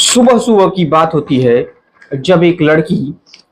सुबह सुबह की बात होती है जब एक लड़की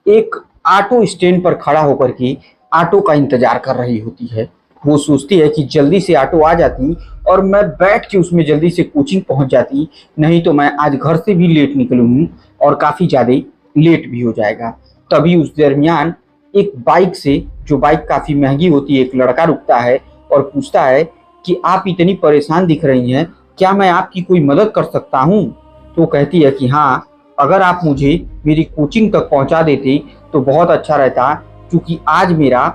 एक ऑटो स्टैंड पर खड़ा होकर के ऑटो का इंतजार कर रही होती है। वो सोचती है कि जल्दी से ऑटो आ जाती और मैं बैठ के उसमें जल्दी से कोचिंग पहुंच जाती, नहीं तो मैं आज घर से भी लेट निकलूँ और काफ़ी ज़्यादा लेट भी हो जाएगा। तभी उस दरमियान एक बाइक से, जो बाइक काफ़ी महंगी होती है, एक लड़का रुकता है और पूछता है कि आप इतनी परेशान दिख रही हैं, क्या मैं आपकी कोई मदद कर सकता हूँ? तो कहती है कि हाँ, अगर आप मुझे मेरी कोचिंग तक पहुंचा देते तो बहुत अच्छा रहता, क्योंकि आज मेरा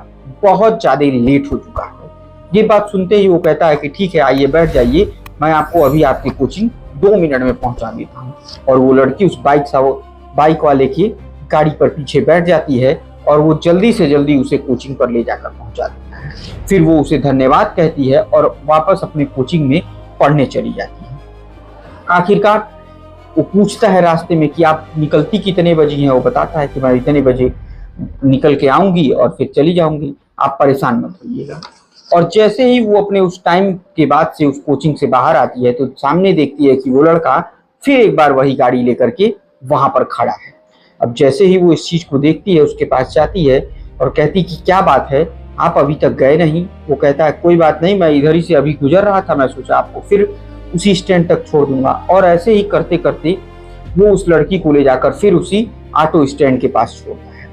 बहुत ज़्यादा लेट हो चुका है। ये बात सुनते ही वो कहता है कि ठीक है, आइए बैठ जाइए, मैं आपको अभी आपकी कोचिंग 2 मिनट में पहुंचा देता हूँ। और वो लड़की उस बाइक वाले की गाड़ी पर पीछे बैठ जाती है और वो जल्दी से जल्दी उसे कोचिंग पर ले जाकर पहुंचा देता है। फिर वो उसे धन्यवाद कहती है और वापस अपनी कोचिंग में पढ़ने चली जाती है। आखिरकार वो पूछता है रास्ते में कि आप निकलती कितने बजे हैं। वो बताता है कि मैं इतने बजे निकल के आऊंगी और फिर चली जाऊंगी, आप परेशान मत होइएगा। और जैसे ही वो अपने उस टाइम के बाद से उस कोचिंग से बाहर आती है तो सामने देखती है कि वो लड़का फिर एक बार वही गाड़ी लेकर के वहां पर खड़ा है। अब जैसे ही वो इस चीज को देखती है, उसके पास जाती है और कहती कि क्या बात है, आप अभी तक गए नहीं? वो कहता है कोई बात नहीं, मैं इधर ही से अभी गुजर रहा था, मैं सोचा आपको फिर उसी स्टैंड तक छोड़ दूंगा। और ऐसे ही करते करते वो उस लड़की को ले जाकर फिर उसी ऑटो स्टैंड के पास छोड़ता है।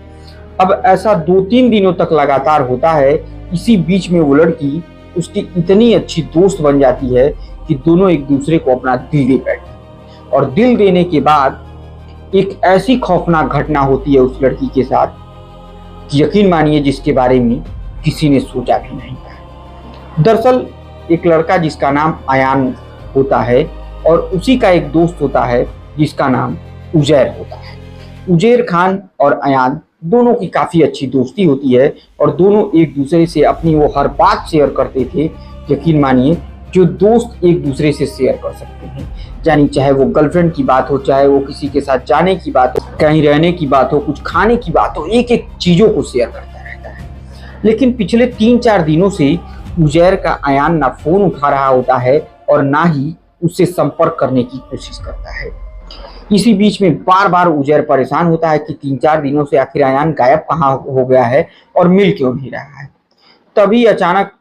अब ऐसा 2-3 दिनों तक लगातार होता है। इसी बीच में वो लड़की उसकी इतनी अच्छी दोस्त बन जाती है कि दोनों एक दूसरे को अपना दिल दे बैठते हैं। और दिल देने के बाद एक ऐसी खौफनाक घटना होती है उस लड़की के साथ कि यकीन मानिए जिसके बारे में किसी ने सोचा भी नहीं था। दरअसल एक लड़का जिसका नाम अयान होता है और उसी का एक दोस्त होता है जिसका नाम उजैर होता है। उजैर खान और अयान दोनों की काफ़ी अच्छी दोस्ती होती है और दोनों एक दूसरे से अपनी वो हर बात शेयर करते थे, यकीन मानिए, जो दोस्त एक दूसरे से शेयर कर सकते हैं। यानी चाहे वो गर्लफ्रेंड की बात हो, चाहे वो किसी के साथ जाने की बात हो, कहीं रहने की बात हो, कुछ खाने की बात हो, एक एक चीज़ों को शेयर करता रहता है। लेकिन पिछले 3-4 दिनों से उजैर का अयान ना फ़ोन उठा रहा होता है और ना ही उससे संपर्क करने की कोशिश करता है। इसी बीच में बार बार उजैर परेशान होता है कि 3-4 दिनों से आखिर अयान गायब कहाँ हो गया है और मिल क्यों नहीं रहा है। तभी अचानक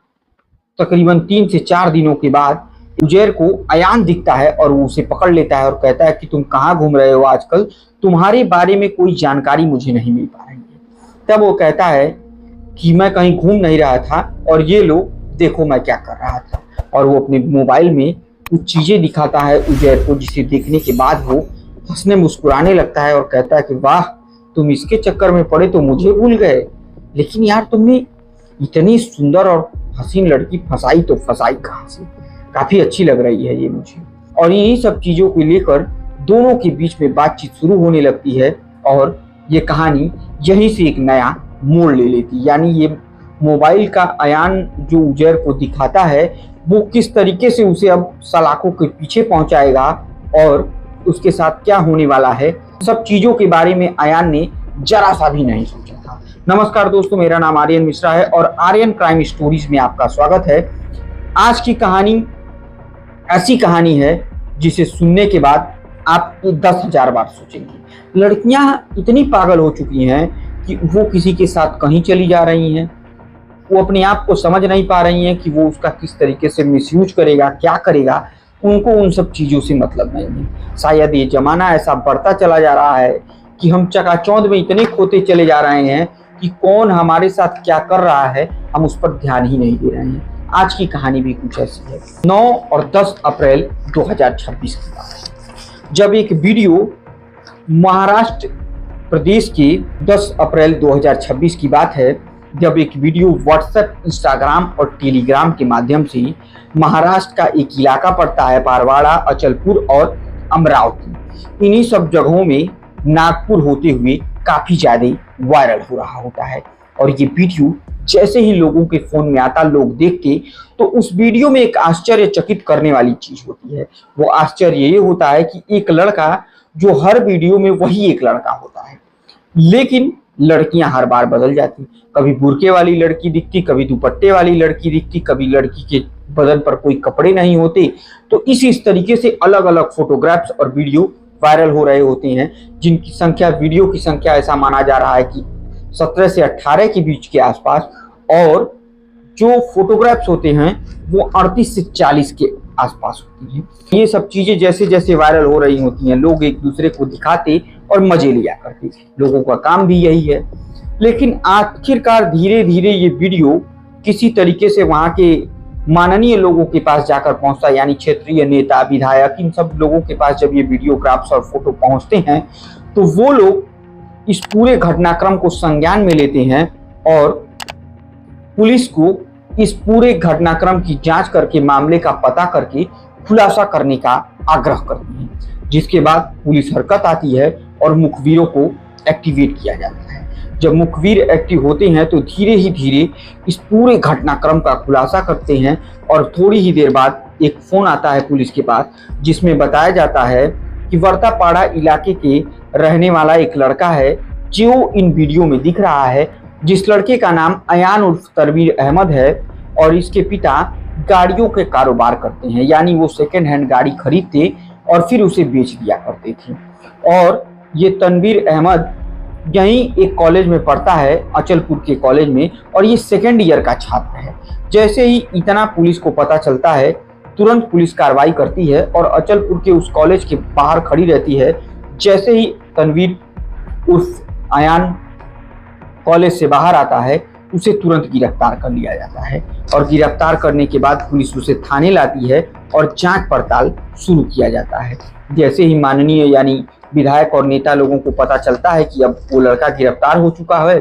तकरीबन 3 से 4 दिनों के बाद उजैर को अयान दिखता है और वो उसे पकड़ लेता है और कहता है कि तुम कहाँ घूम रहे हो आजकल, तुम्हारे बारे में कोई जानकारी मुझे नहीं मिल पा रही है। तब वो कहता है कि मैं कहीं घूम नहीं रहा था और ये लो देखो मैं क्या कर रहा था। और वो अपने मोबाइल में कुछ चीज़ें दिखाता है उजैर को, जिसे देखने के बाद वो हंसने मुस्कुराने लगता है और कहता है कि वाह, तुम इसके चक्कर में पड़े तो मुझे भूल गए, लेकिन यार तुमने इतनी सुंदर और हसीन लड़की फंसाई तो फंसाई कहाँ से? काफ़ी अच्छी लग रही है ये मुझे। और यही सब चीज़ों को लेकर दोनों के बीच में बातचीत शुरू होने लगती है और ये कहानी यहीं से एक नया मोड़ ले लेती। यानी ये मोबाइल का अयान जो उजैर को दिखाता है वो किस तरीके से उसे अब सलाखों के पीछे पहुंचाएगा और उसके साथ क्या होने वाला है, सब चीज़ों के बारे में अयान ने जरा सा भी नहीं सोचा था। नमस्कार दोस्तों, मेरा नाम आर्यन मिश्रा है और आर्यन क्राइम स्टोरीज में आपका स्वागत है। आज की कहानी ऐसी कहानी है जिसे सुनने के बाद आप 10,000 बार सोचेंगे। लड़कियां इतनी पागल हो चुकी हैं कि वो किसी के साथ कहीं चली जा रही हैं, वो अपने आप को समझ नहीं पा रही हैं कि वो उसका किस तरीके से मिसयूज करेगा, क्या करेगा। उनको उन सब चीज़ों से मतलब नहीं है। शायद ये ज़माना ऐसा बढ़ता चला जा रहा है कि हम चकाचौंध में इतने खोते चले जा रहे हैं कि कौन हमारे साथ क्या कर रहा है हम उस पर ध्यान ही नहीं दे रहे हैं। आज की कहानी भी कुछ ऐसी है। 9 और 10 अप्रैल 2026 की बात है, जब एक वीडियो महाराष्ट्र प्रदेश के 10 अप्रैल 2026 की बात है, जब एक वीडियो व्हाट्सएप, इंस्टाग्राम और टेलीग्राम के माध्यम से महाराष्ट्र का एक इलाका पड़ता है, पारवाड़ा, अचलपुर और अमरावती, इन्हीं सब जगहों में नागपुर होते हुए काफ़ी ज़्यादा वायरल हो रहा होता है। और ये वीडियो जैसे ही लोगों के फ़ोन में आता, लोग देखते, तो उस वीडियो में एक आश्चर्यचकित करने वाली चीज़ होती है। वो आश्चर्य ये होता है कि एक लड़का, जो हर वीडियो में वही एक लड़का होता है, लेकिन लड़कियां हर बार बदल जाती। कभी बुर्के वाली लड़की दिखती, कभी दुपट्टे वाली लड़की दिखती, कभी लड़की के बदन पर कोई कपड़े नहीं होते। तो इस तरीके से अलग अलग फोटोग्राफ्स और वीडियो वायरल हो रहे होते हैं, जिनकी संख्या, वीडियो की संख्या ऐसा माना जा रहा है कि 17 से 18 के बीच के आसपास, और जो फोटोग्राफ्स होते हैं वो 38 से 40 के आसपास होती हैं। ये सब चीजें जैसे जैसे वायरल हो रही होती हैं, लोग एक दूसरे को दिखाते और मजे लिया करते। लोगों का काम भी यही है। लेकिन आखिरकार धीरे धीरे ये वीडियो किसी तरीके से वहां के माननीय लोगों के पास जाकर पहुंचता, यानी क्षेत्रीय नेता, विधायक, इन सब लोगों के पास जब ये वीडियोग्राफ्स और फोटो पहुंचते हैं तो वो लोग इस पूरे घटनाक्रम को संज्ञान में लेते हैं और पुलिस को इस पूरे घटनाक्रम की जांच करके मामले का पता करके खुलासा करने का आग्रह करती है, जिसके बाद पुलिस हरकत आती है और मुखबिरों को एक्टिवेट किया जाता है। जब मुखबिर एक्टिव होते हैं तो धीरे ही धीरे इस पूरे घटनाक्रम का खुलासा करते हैं और थोड़ी ही देर बाद एक फोन आता है पुलिस के पास, जिसमें बताया जाता है कि वर्तापाड़ा इलाके के रहने वाला एक लड़का है जो इन वीडियो में दिख रहा है, जिस लड़के का नाम अयान उर्फ तनवीर अहमद है और इसके पिता गाड़ियों के कारोबार करते हैं, यानी वो सेकेंड हैंड गाड़ी खरीदते और फिर उसे बेच दिया करते थे। और ये तनवीर अहमद यहीं एक कॉलेज में पढ़ता है, अचलपुर के कॉलेज में, और ये सेकेंड ईयर का छात्र है। जैसे ही इतना पुलिस को पता चलता है, तुरंत पुलिस कार्रवाई करती है और अचलपुर के उस कॉलेज के बाहर खड़ी रहती है। जैसे ही तनवीर उर्फ अयान कॉलेज से बाहर आता है, उसे तुरंत गिरफ्तार कर लिया जाता है और गिरफ्तार करने के बाद पुलिस उसे थाने लाती है और जांच पड़ताल शुरू किया जाता है। जैसे ही माननीय यानी विधायक और नेता लोगों को पता चलता है कि अब वो लड़का गिरफ्तार हो चुका है,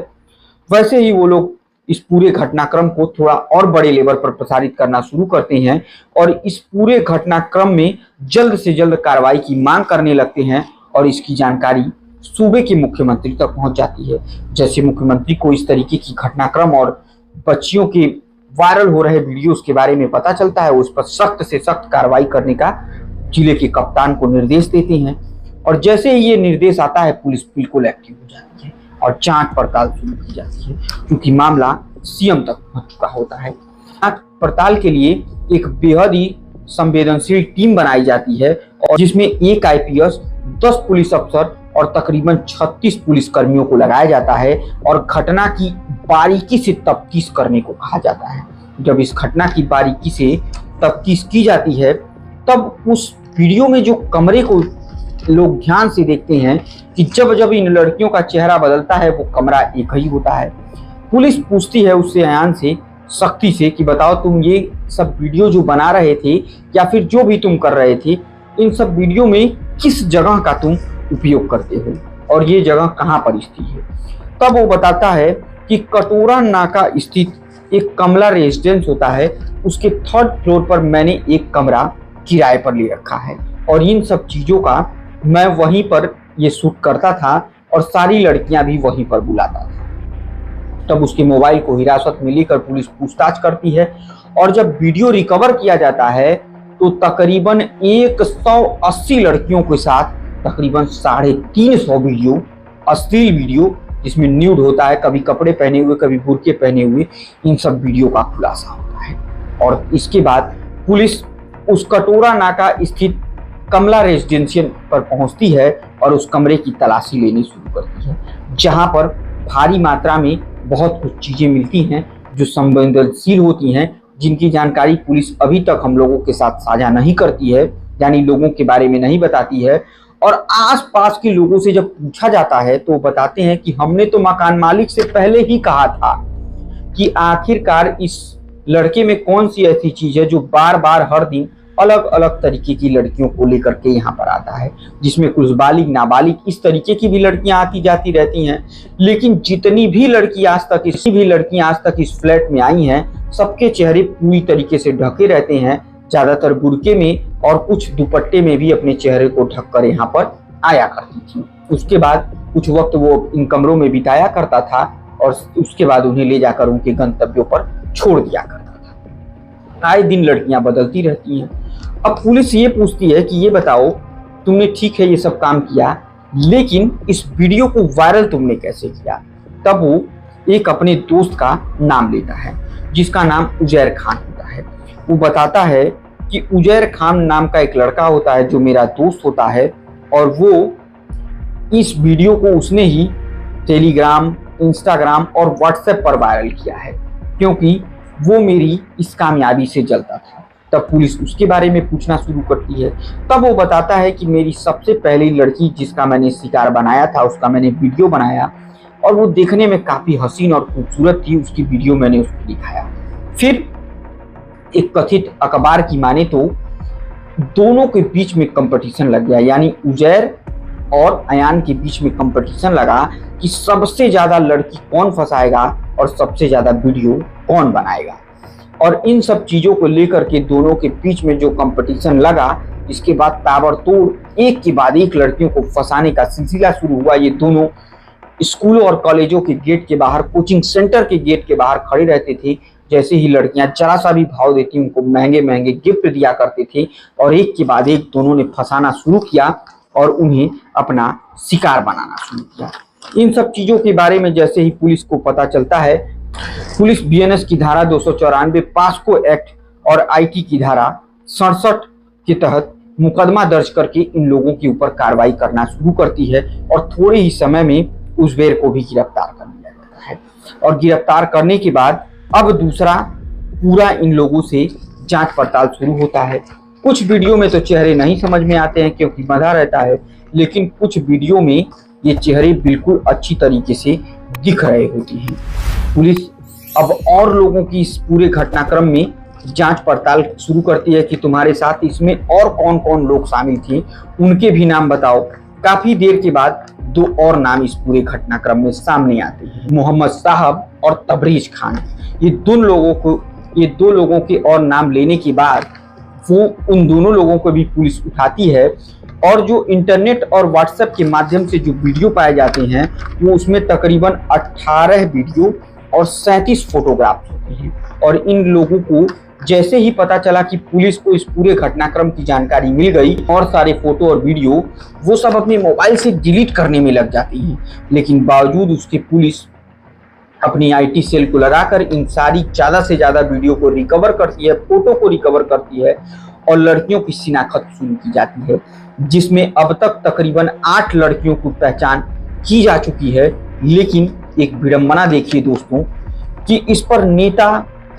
वैसे ही वो लोग इस पूरे घटनाक्रम को थोड़ा और बड़े लेवल पर प्रसारित करना शुरू करते हैं और इस पूरे घटनाक्रम में जल्द से जल्द कार्रवाई की मांग करने लगते हैं और इसकी जानकारी सूबे के मुख्यमंत्री तक पहुंच जाती है। जैसे मुख्यमंत्री को इस तरीके की घटनाक्रम और बच्चियों के वायरल हो रहे वीडियोस के बारे में पता चलता है, उस पर सख्त से सख्त कार्रवाई करने का जिले के कप्तान को निर्देश देते हैं। और जैसे ही ये निर्देश आता है, पुलिस बिल्कुल एक्टिव हो जाती है और जांच पड़ताल शुरू की जाती है, क्योंकि मामला सीएम तक पहुंच चुका होता है। जांच पड़ताल के लिए एक बेहद ही संवेदनशील टीम बनाई जाती है और जिसमें एक आईपीएस, 10 पुलिस अफसर और तकरीबन 36 पुलिस कर्मियों को लगाया जाता है और घटना की बारीकी से तफ्तीश करने को कहा जाता है। जब इस घटना की बारीकी से तफ्तीश की जाती है, तब उस वीडियो में जो कमरे को लोग ध्यान से देखते हैं कि जब जब इन लड़कियों का चेहरा बदलता है, वो कमरा एक ही होता है। पुलिस पूछती है उससे, अयान से, सख्ती से, कि बताओ तुम ये सब वीडियो जो बना रहे थे या फिर जो भी तुम कर रहे थे, इन सब वीडियो में किस जगह का तुम उपयोग करते हो और ये जगह कहाँ पर स्थित है। तब वो बताता है कि कटोरा नाका स्थित एक कमला रेजिडेंस होता है, उसके 3rd फ्लोर पर मैंने एक कमरा किराए पर ले रखा है और इन सब चीज़ों का मैं वहीं पर ये शूट करता था और सारी लड़कियां भी वहीं पर बुलाता था। तब उसके मोबाइल को हिरासत में लेकर पुलिस पूछताछ करती है और जब वीडियो रिकवर किया जाता है तो तकरीबन 180 लड़कियों के साथ तकरीबन 350 वीडियो, अश्लील वीडियो, जिसमें न्यूड होता है, कभी कपड़े पहने हुए, कभी बुर्के पहने हुए, इन सब वीडियो का खुलासा होता है। और इसके बाद पुलिस उस कटोरा नाका स्थित कमला रेजिडेंशियल पर पहुंचती है और उस कमरे की तलाशी लेनी शुरू करती है, जहां पर भारी मात्रा में बहुत कुछ चीजें मिलती हैं जो संवेदनशील होती हैं, जिनकी जानकारी पुलिस अभी तक हम लोगों के साथ साझा नहीं करती है, यानी लोगों के बारे में नहीं बताती है। और आसपास के लोगों से जब पूछा जाता है तो बताते हैं कि हमने तो मकान मालिक से पहले ही कहा था कि आखिरकार इस लड़के में कौन सी ऐसी चीज है जो बार बार हर दिन अलग अलग तरीके की लड़कियों को लेकर के यहाँ पर आता है, जिसमें कुछ बालिग, नाबालिग, इस तरीके की भी लड़कियां आती जाती रहती हैं। लेकिन जितनी भी लड़कियां आज तक इस फ्लैट में आई हैं, सबके चेहरे पूरी तरीके से ढके रहते हैं, ज्यादातर बुर्के में और कुछ दुपट्टे में भी अपने चेहरे को ढककर यहाँ पर आया करती थी। उसके बाद कुछ वक्त वो इन कमरों में बिताया करता था और उसके बाद उन्हें ले जाकर उनके गंतव्यों पर छोड़ दिया करता था। आए दिन लड़कियां बदलती रहती हैं। अब पुलिस ये पूछती है कि ये बताओ, तुमने ठीक है ये सब काम किया, लेकिन इस वीडियो को वायरल तुमने कैसे किया। तब वो एक अपने दोस्त का नाम लेता है, जिसका नाम उजैर खान होता है। वो बताता है कि उजैर खान नाम का एक लड़का होता है जो मेरा दोस्त होता है, और वो इस वीडियो को उसने ही टेलीग्राम, इंस्टाग्राम और व्हाट्सएप पर वायरल किया है, क्योंकि वो मेरी इस कामयाबी से जलता था। तब पुलिस उसके बारे में पूछना शुरू करती है। तब वो बताता है कि मेरी सबसे पहली लड़की जिसका मैंने शिकार बनाया था, उसका मैंने वीडियो बनाया और वो देखने में काफी हसीन और खूबसूरत थी, उसकी वीडियो मैंने उसको दिखाया। फिर एक कथित अखबार की माने तो दोनों के बीच में कंपटीशन लग गया, यानी उजैर और अयान के बीच में कंपटीशन लगा कि सबसे ज्यादा लड़की कौन फंसाएगा और सबसे ज्यादा वीडियो कौन बनाएगा। और इन सब चीजों को लेकर के दोनों के बीच में जो कंपटीशन लगा, इसके बाद ताबड़तोड़ एक के बाद एक लड़कियों को फंसाने का सिलसिला शुरू हुआ। ये दोनों स्कूलों और कॉलेजों के गेट के बाहर, कोचिंग सेंटर के गेट के बाहर खड़े रहते थे। जैसे ही लड़कियां जरा सा भी भाव देती, उनको महंगे महंगे गिफ्ट दिया करते थे और एक के बाद एक दोनों ने फंसाना शुरू किया और उन्हें अपना शिकार बनाना शुरू किया। इन सब चीजों के बारे में जैसे ही पुलिस को पता चलता है, पुलिस बीएनएस की धारा 294, पास्को एक्ट और आईटी की धारा 67 के तहत मुकदमा दर्ज करके इन लोगों के ऊपर कार्रवाई करना शुरू करती है और थोड़े ही समय में उजबेर को भी गिरफ्तार कर लिया जाता है। और गिरफ्तार करने के बाद अब दूसरा पूरा इन लोगों से जांच पड़ताल शुरू होता है। कुछ वीडियो में तो चेहरे नहीं समझ में आते हैं क्योंकि बंधा रहता है, लेकिन कुछ वीडियो में ये चेहरे बिल्कुल अच्छी तरीके से दिख रहे होते हैं। पुलिस अब और लोगों की इस पूरे घटनाक्रम में जांच पड़ताल शुरू करती है कि तुम्हारे साथ इसमें और कौन कौन लोग शामिल थे, उनके भी नाम बताओ। काफी देर के बाद दो और नाम इस पूरे घटनाक्रम में सामने आते हैं, मोहम्मद साहब और तबरीज खान। ये दो लोगों के और नाम लेने के बाद वो उन दोनों लोगों को भी पुलिस उठाती है और जो इंटरनेट और व्हाट्सएप के माध्यम से जो वीडियो पाए जाते हैं, वो उसमें तकरीबन 18 वीडियो और 37 फोटोग्राफ्स होते हैं। और इन लोगों को जैसे ही पता चला कि पुलिस को इस पूरे घटनाक्रम की जानकारी मिल गई और सारे फोटो और वीडियो वो सब अपने मोबाइल से डिलीट करने में लग जाती है। लेकिन बावजूद उसके पुलिस अपनी आईटी सेल को लगाकर इन सारी ज्यादा से ज्यादा वीडियो को रिकवर करती है, फोटो को रिकवर करती है और लड़कियों की शिनाख्त शुरू की जाती है, जिसमें अब तक तकरीबन 8 लड़कियों की पहचान की जा चुकी है। लेकिन एक विडंबना देखिए दोस्तों कि इस पर नेता,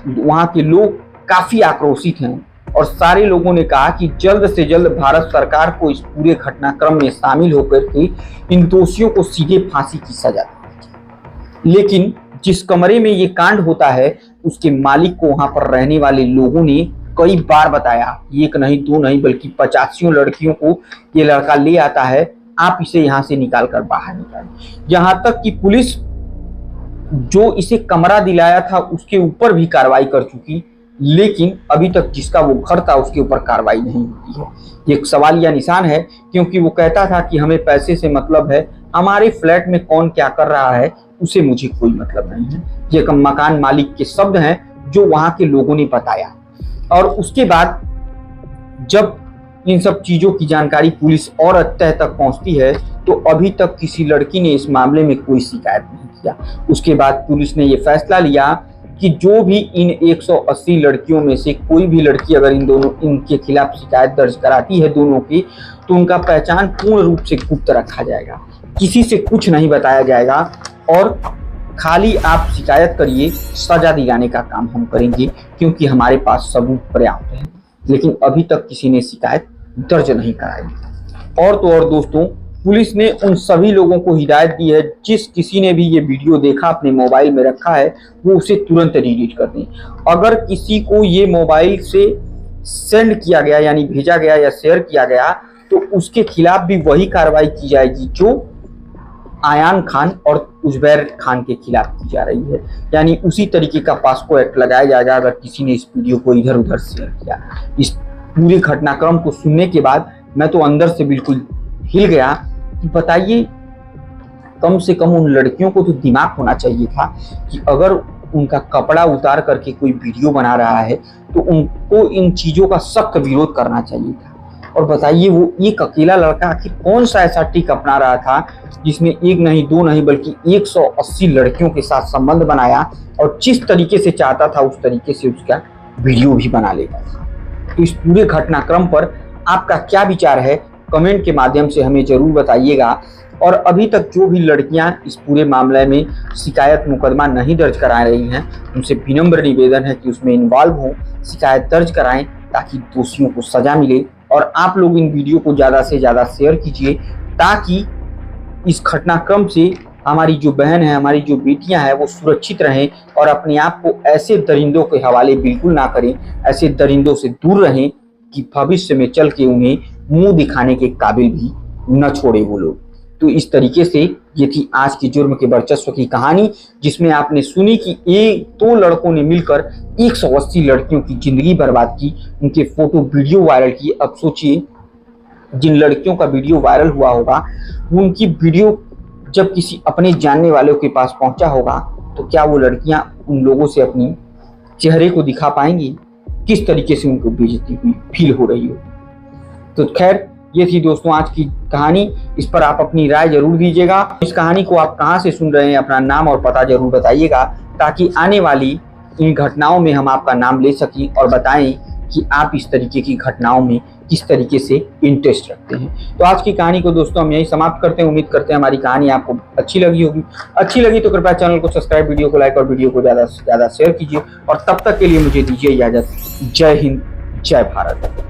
वहां के लोग काफी आक्रोशित हैं और सारे लोगों ने कहा कि जल्द से जल्द भारत सरकार को इस पूरे घटनाक्रम में शामिल होकर के इन दोषियों को सीधे फांसी की सजा दी। लेकिन जिस कमरे में ये कांड होता है, उसके मालिक को वहां पर रहने वाले लोगों ने कई बार बताया, एक नहीं दो नहीं बल्कि 85 लड़कियों को ये लड़का ले आता है, आप इसे यहाँ से निकाल कर बाहर निकालें। यहाँ तक कि पुलिस जो इसे कमरा दिलाया था उसके ऊपर भी कार्रवाई कर चुकी, लेकिन अभी तक जिसका वो घर था उसके ऊपर कार्रवाई नहीं होती है। ये एक सवालिया निशान है, क्योंकि वो कहता था कि हमें पैसे से मतलब है, हमारे फ्लैट में कौन क्या कर रहा है उसे मुझे कोई मतलब नहीं है। ये मकान मालिक के शब्द हैं जो वहां के लोगों ने बताया। और उसके बाद जब इन सब चीजों की जानकारी पुलिस और तह तक पहुंचती है, तो अभी तक किसी लड़की ने इस मामले में कोई शिकायत नहीं किया। उसके बाद पुलिस ने यह फैसला लिया कि जो भी इन 180 लड़कियों में से कोई भी लड़की अगर इनके खिलाफ शिकायत दर्ज कराती है दोनों की, तो उनका पहचान पूर्ण रूप से गुप्त रखा जाएगा, किसी से कुछ नहीं बताया जाएगा और खाली आप शिकायत करिए, सजा दिलाने का काम हम करेंगे क्योंकि हमारे पास सबूत पर्याप्त है। लेकिन अभी तक किसी ने शिकायत दर्ज नहीं कराई। और तो और दोस्तों, पुलिस ने उन सभी लोगों को हिदायत दी है, जिस किसी ने भी ये वीडियो देखा, अपने मोबाइल में रखा है, वो उसे तुरंत डिलीट कर दें। अगर किसी को ये मोबाइल से सेंड किया गया यानी भेजा गया या शेयर किया गया, तो उसके खिलाफ भी वही कार्रवाई की जाएगी जो आयान खान और उजबैर खान के खिलाफ की जा रही है। यानी उसी तरीके का पास्को एक्ट लगाया जाएगा अगर किसी ने इस वीडियो को इधर उधर शेयर किया। इस पूरे घटनाक्रम को सुनने के बाद मैं तो अंदर से बिल्कुल हिल गया कि बताइए, कम से कम उन लड़कियों को तो दिमाग होना चाहिए था कि अगर उनका कपड़ा उतार करके कोई वीडियो बना रहा है तो उनको इन चीजों का सख्त विरोध करना चाहिए था। और बताइए, वो एक अकेला लड़का आखिर कौन सा ऐसा टिक अपना रहा था जिसमें एक नहीं दो नहीं बल्कि 180 लड़कियों के साथ संबंध बनाया और जिस तरीके से चाहता था उस तरीके से उसका वीडियो भी बना लेता था। तो इस पूरे घटनाक्रम पर आपका क्या विचार है, कमेंट के माध्यम से हमें ज़रूर बताइएगा। और अभी तक जो भी लड़कियां इस पूरे मामले में शिकायत मुकदमा नहीं दर्ज करा रही हैं, उनसे विनम्र निवेदन है कि उसमें इन्वॉल्व हों, शिकायत दर्ज कराएं ताकि दोषियों को सजा मिले। और आप लोग इन वीडियो को ज़्यादा से ज़्यादा शेयर कीजिए ताकि इस घटनाक्रम से हमारी जो बहन है, हमारी जो बेटियां हैं, वो सुरक्षित रहें और अपने आप को ऐसे दरिंदों के हवाले बिल्कुल ना करें, ऐसे दरिंदों से दूर रहें कि भविष्य में चल के उन्हें मुंह दिखाने के काबिल भी न छोड़े वो लोग। तो इस तरीके से ये थी आज की जुर्म के वर्चस्व की कहानी, जिसमें आपने सुनी कि दो लड़कों ने मिलकर 180 लड़कियों की जिंदगी बर्बाद की, उनके फोटो वीडियो वायरल किए। अब सोचिए, जिन लड़कियों का वीडियो वायरल हुआ होगा, उनकी वीडियो जब किसी अपने जानने वालों के पास पहुंचा होगा, तो क्या वो लड़कियां उन लोगों से अपनी चेहरे को दिखा पाएंगी? किस तरीके से उनको बेइज्जती हुई फील हो रही होगी। तो खैर, ये थी दोस्तों आज की कहानी। इस पर आप अपनी राय जरूर दीजिएगा। इस कहानी को आप कहां से सुन रहे हैं, अपना नाम और पता जरूर बताइएगा, ताकि आने वाली इन घटनाओं में हम आपका नाम ले सकें और बताएं कि आप इस तरीके की घटनाओं में किस तरीके से इंटरेस्ट रखते हैं। तो आज की कहानी को दोस्तों हम यही समाप्त करते हैं। उम्मीद करते हैं हमारी कहानी आपको अच्छी लगी होगी। अच्छी लगी तो कृपया चैनल को सब्सक्राइब, वीडियो को लाइक और वीडियो को ज़्यादा से ज़्यादा शेयर कीजिए। और तब तक के लिए मुझे दीजिए इजाज़त। जय हिंद, जय भारत।